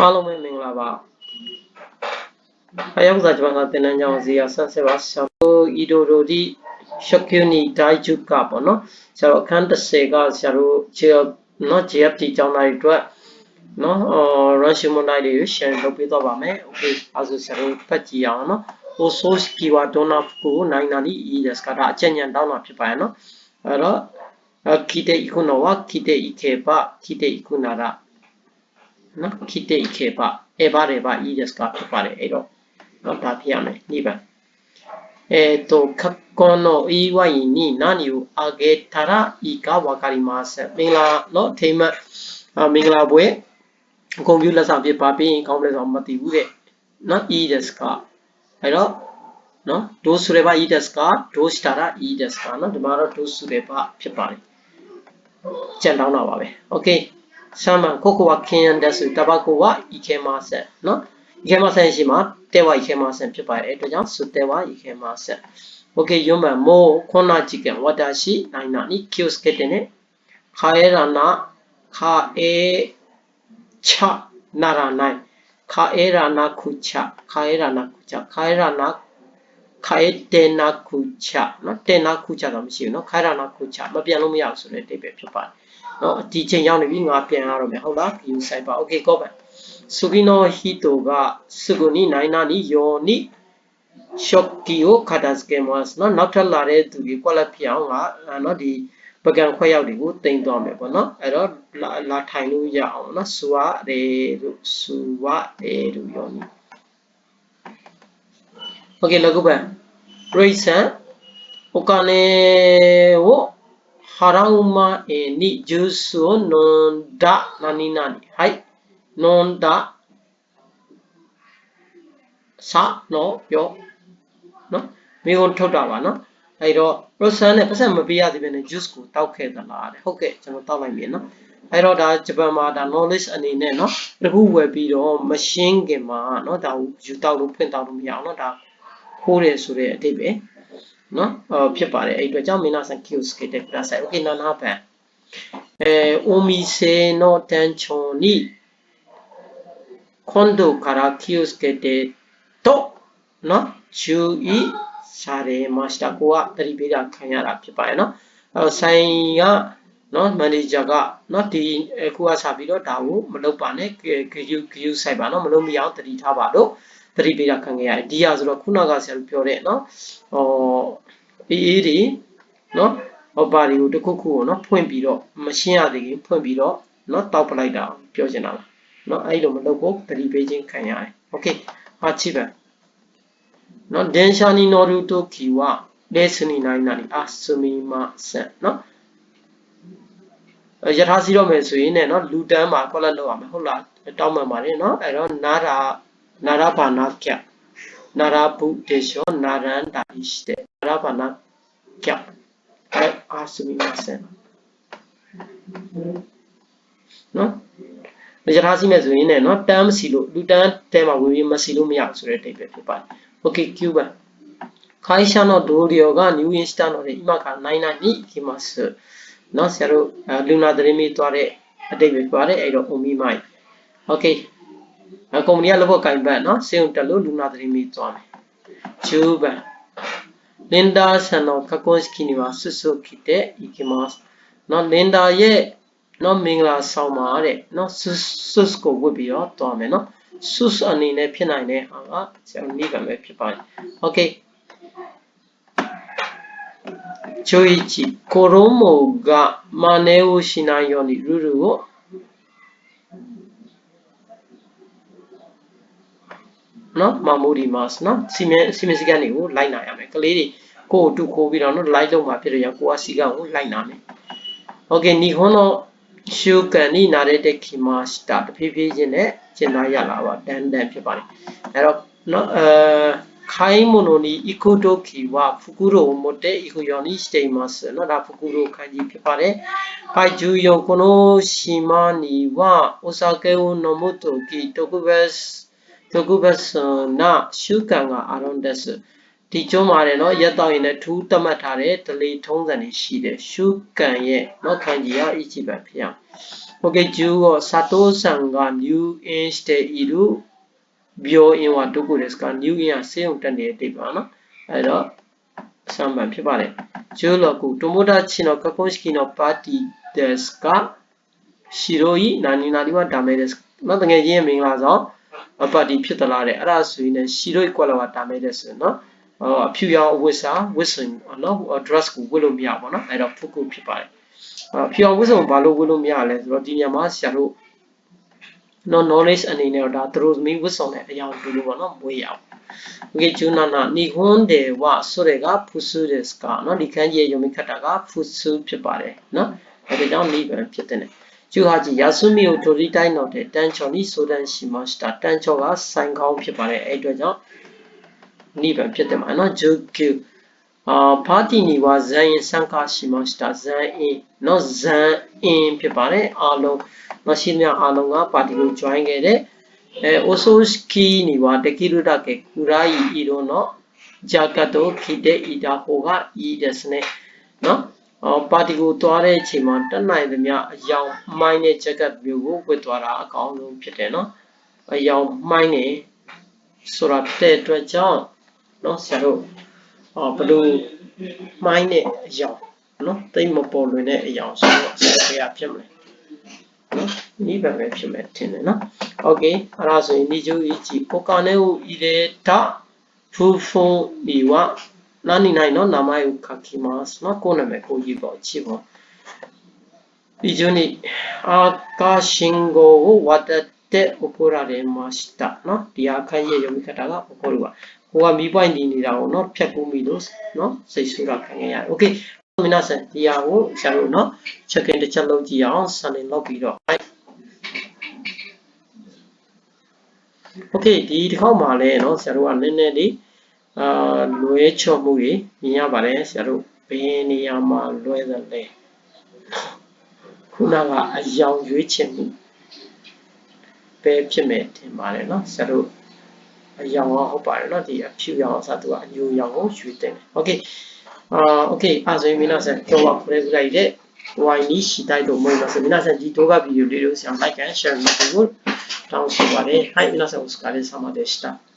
အားလုံးပဲမင်္ဂလာပါအရောက်စားကျွန်တော်တင်နန်းကြောင်းစီရဆန်းစစ်ပါဆရာတို့ဤတို့ဒီရှုပ်ကျနီဒိုင်ဂျုကပေါ့နော်ဆရာတို့အခန်း30ကဆရာတို့ခြေနော် GFT ကျောင်းသားတွေအတွက်နော် Russian မွန်တိုင်းတွေ share လုပ်ပေးတော့ပါမယ် okay အဲဆိုဆရာတို့ဖတ်ကြည့်အောင်နော် Osos kiwa dona ကိုနိုင်နာနီဤဒက်စကတာအချက်ညံတောင်းတာဖြစ်ပါရဲ့နော်အဲ့တော့ kite ikunowa kite ikeba kite ikunara နော် kite ikeba eba rebaဤဒက်စကဖြစ်ပါတယ်အဲ့တော့နော်ဒါဖြစ်ရမယ်2番過去の言いわいに何をあげたらいいかわかりませんမင်္ဂလာနော်ထိမ့်မင်္ဂလာပွဲကွန်ပျူတာစာပြပါပြီးရင်ကောင်းတယ်ဆိုတော့မသိဘူးတဲ့နော်いいですかအဲ့တော့နော်ဒိုးဆိုရပါいいですかဒိုးしたらいいですかနော်ဒီမှာတော့ဒိုးဆိုရပါဖြစ်ပါတယ်ကြံတောင်းတာပါပဲโอเค3番ここは禁煙ですタバコはいけませんနော်いけませんရှိမှာတဲဝါいけませんဖြစ်ပါတယ်အဲ့တော့ကြောင့်ဆိုတဲဝါいけませんโอเค4番もうこんな時間私何々気をつけてね帰らな帰ちゃならない帰らなくちゃ帰らなくちゃ帰らな帰ってなくちゃနော်တဲ့နာခုချတော့မရှိဘူးနော်帰らなくちゃမပြန်လို့မရဘူးဆိုတဲ့အဓိပ္ပာယ်ဖြစ်ပါတယ်နော်ဒီချိန်ရောက်နေပြီငါပြန်ရတော့မယ်ဟုတ်လားယူဆိုင်ပါโอเคကောပါสุกิโนฮิโตะสุกุนิနိုင်နာနီယောနိရှော့ကီကိုခတ်တာစကေမတ်နော်နောက်ထပ်လာတဲ့သူတွေကွက်လက်ဖြစ်အောင်ကနော်ဒီပကံခွက်ရောက်တွေကိုတင်သွားမယ်ပေါ့နော်အဲ့တော့လာထိုင်လို့ရအောင်နော်စူဝရေလို့စူဝရေလို့ယောနိโอเคလကုပံပရိသံโอကနေဝဟာရာဥမာနိဂျူဆိုနွန်ဒါနာနီနာနီဟိုက်နွန်ဒါစာနော်ပြောနော်မိကုန်ထုတ်တာပါနော်အဲ့တော့ Rosan နဲ့ပတ်စံမပေးရသေးဘဲနဲ့ juice ကိုတောက်ခဲ့သလားတဲ့ဟုတ်ကဲ့ကျွန်တော်တောက်လိုက်ပြီနော်အဲ့တော့ဒါဂျပန်မှာဒါ knowledge အနေနဲ့နော်တခုဝယ်ပြီးတော့မရှင်းခင်မှာနော်ဒါကိုယူတောက်လို့ဖွင့်တောက်လို့မရအောင်နော်ဒါခိုးတယ်ဆိုတဲ့အတိတ်ပဲနော်ဖြစ်ပါတယ်အဲ့အတွက်ကြောင့်မင်းနာဆန်ကီယိုစကေတက်ပြတာဆိုင်โอเคနာနာပန်အိုမီဆေနိုတန်ချွန်နီ今度から気をつけてとနော်注意されましたကိုကတတိပိဒါခံရတာဖြစ်ပါရဲ့နော်ဆိုင်ကနော်မန်နေဂျာကနော်ဒီအခုကစပြီးတော့ဒါကိုမလုပ်ပါနဲ့ဂယူဆိုင်ပါနော်မလုပ်မရအောင်တတိထားပါတော့တတိပိဒါခံခဲ့ရတယ်ဒီဟာဆိုတော့ခုနကဆရာပြောတဲ့နော်အေးတွေနော်ဘာတွေကိုတစ်ခုခုကိုနော်ဖွင့်ပြီးတော့မရှင်းရသေးဘူးဖွင့်ပြီးတော့နော်တောက်ပလိုက်တာပြောချင်တာပါနော်အဲ့လိုမလုပ်ဖို့တတိပေးခြင်းခံရတယ်โอเคဟာချိပဲနော်ဒန်ရှာနီနော်ရူတိုကီဝဒေစနီနိုင်နာနီအာဆူမီမဆန်နော်ယထာစီတော့မယ်ဆိုရင်လည်းနော်လူတန်းမှာကွက်လက်လောက်ရမယ်ဟုတ်လားတောင်းမှန်ပါတယ်နော်အဲ့တော့နာရာဘာနာကျနာရာဘုဒေရှောနာရန်တာဣရှတေနာရာဘာနာကျအဲ့အာဆူမီမဆန်နော်ယထာစီမဲ့ဆိုရင်လည်းနော်တန်းမစီလို့လူတန်းတဲမှာဝင်ပြီးမစီလို့မရဘူးဆိုတဲ့အတိတ်ပဲဖြစ်ပါတယ်โอเค9番会社の同僚が入院したので今から何々に行きますနော်ဆရာတို့လူနာသတင်းမေးသွားတဲ့အတိတ်ပဲပါတယ်အဲ့တော့အုံမီမိုက်โอเคကုမ္ပဏီကလုပ်ဖို့ကင်ပတ်နော်စေုံတက်လို့လူနာသတင်းမေးသွားမယ်10番リンダーさんの結婚式にはすすきて行きますနော်リンダーရဲ့နော်မင်္ဂလာဆောင်ပါတဲ့နော်ဆုစ်ကိုဝတ်ပြီးတော့သွားမယ်နော်ဆုစ်အနေနဲ့ဖြစ်နိုင်တဲ့ဟာကဆရာနိဗ္ဗာန်ပဲဖြစ်ပါတယ်โอเค11衣が真似をしないようにルールをနော်守りますနော်စီမံစည်းကမ်းတွေကိုလိုက်နာရမယ်ကလေးတွေကိုတူခိုးပြီးတော့နော်လိုက်လုံးမှာဖြစ်ရကိုကစီကံကိုလိုက်နာမယ်โอเค日本の習慣に慣れてきましたတဖြည်းဖြည်းချင်းနဲ့ကျင့်သားရလာပါတန်ဖြစ်ပါတယ်အဲ့တော့နော်買い物に行くときは袋を持って行くようにしていますနော်ဒါ袋漢字ဖြစ်ပါတယ်はい14この島にはお酒を飲むとき特別な習慣があるんですဒီကျုံးပါတယ်နော်ရက်တော့ရင်လည်းထူးသတ်မှတ်ထားတဲ့ delay ထုံးစံတွေရှိတယ်ရှုကန်ရဲ့နော်ခံကြီးရအကြည့်ပဲဖြစ်အောင် Okay ဂျူကိုစာတိုးဆန်က new inch တဲ့ဤတို့ပြောအင်းဝဒုက္ခですက new in ကစေုံတက်နေတဲ့တိတ်ပါနော်အဲ့တော့ဆမ်ပန်ဖြစ်ပါတယ်ဂျူလောကူတိုမိုတာချီနိုကကွန်စကီနိုပါတီဒက်စကရှီရိုဤနာနီနာဒီဝဒါမဲဒက်နော်တကယ်ချင်းမင်္ဂလာဆောင်ပါတီဖြစ်သလားတဲ့အဲ့ဒါဆိုရင်ရှီရိုဤကွက်လာဒါမဲဒက်ဆိုနော်အဖြူရောင်အဝတ်စားဝတ်စုံနော် dress ကိုဝတ်လို့မရပါတော့အဲ့တော့ဖုတ်ကုဖြစ်ပါတယ်ဖြူအောင်ဝတ်စုံဘာလို့ဝတ်လို့မရလဲဆိုတော့ဒီညမှာဆရာတို့နော် knowledge အနေနဲ့တော့ဒါသူတို့မင်းဝတ်စုံတဲ့အရာတွေလို့ပေါ့နော်မွေးရအောင် Okay ဂျူနာနာနီဟွန်ဒေဝဆိုတဲ့ကဖုဆုဒက်စကနော်ဒီခန်းကြီးရုံမိခတ်တာကဖုဆုဖြစ်ပါတယ်နော်ဒါကြောင့်နိဗ္ဗာန်ဖြစ်တဲ့ဂျူဟာကြီးယာဆုမီကိုဒိုရီတိုင်းတော့တဲ့တန်ချော်နီဆိုဒန်ရှိမစတာတန်ချော်ကဆိုင်ကောင်းဖြစ်ပါတယ်အဲ့အတွက်ကြောင့်နိဗ္ဗာန်ဖြစ်တယ်မှာနော်ဂျူကျူဘာတီနီဝါဇန်ရင်စံကာရှိမရှိဇန်အင်းနော်ဇန်အင်းဖြစ်ပါတယ်အားလုံးမရှိမြအားလုံးကပါတီကို join ခဲ့တဲ့အိုဆိုစကီနီဝါတကီရုဒကေကူရာယီအီရိုနော်ဂျာကတိုခိဒေအီဒါဟိုကအီဒက်စနဲ့နော်ပါတီကိုသွားတဲ့အချိန်မှာတက်နိုင်သမျှအယောင်မိုင်းတဲ့ဂျက်ကတ်မျိုးကိုဝတ်သွားတာအကောင်းဆုံးဖြစ်တယ်နော်အယောင်မိုင်းနေဆိုတာတဲ့အတွက်ကြောင့်နော်ဆရာတို့ဘလို့မိုင်းနဲ့အယောင်နော်တိတ်မပေါ်လွင်တဲ့အယောင်ဆိုတော့ဆရာဖြစ်မလဲနော်ဒီဘက်ပဲဖြစ်မယ်ထင်တယ်နော်โอเคအဲ့ဒါဆိုရင်ဒီကျိုးကြီးကြည့်โอกาねを入れたフフォには何々の名前を書きますနော်ကိုနာမည်ကိုရေးပေါ့ကြည့်ပေါ့ဒီကျိုးに赤信号を渡って怒られましたနော်ဒီအခန်းရဲ့読み方が怒るわဟိုကမီးပွိုင်းဒီနေတာကိုနော်ဖြတ်ကူးပြီလို့နော်စိတ်ဆူတာခံရโอเคမနာဆန်ဒီဟာကိုဆရာတို့နော် check in တစ်ချက်လုပ်ကြည့်အောင်စနေလောက်ပြီးတော့โอเคဒီတစ်ခေါက်မှာလဲเนาะဆရာတို့ကနည်းနည်းလေးလွဲချော်မှုတွေမြင်ရပါတယ်ဆရာတို့ဘယ်နေရာမှာလွဲသလဲခုနကအယောင်ရွေးချယ်မှုပဲဖြစ်မယ်ထင်ပါတယ်เนาะဆရာတို့အယောင်ဟုတ်ပါတယ်เนาะဒီအဖြူရောင်အစားသူကအညိုရောင်ကိုရွေးတင်တယ်โอเคโอเคあそういう皆さん今日はこれぐらいで終わりにしたいと思います皆さんဒီ動画ビデオをlike and share してくださいはい、皆さんお疲れ様でした。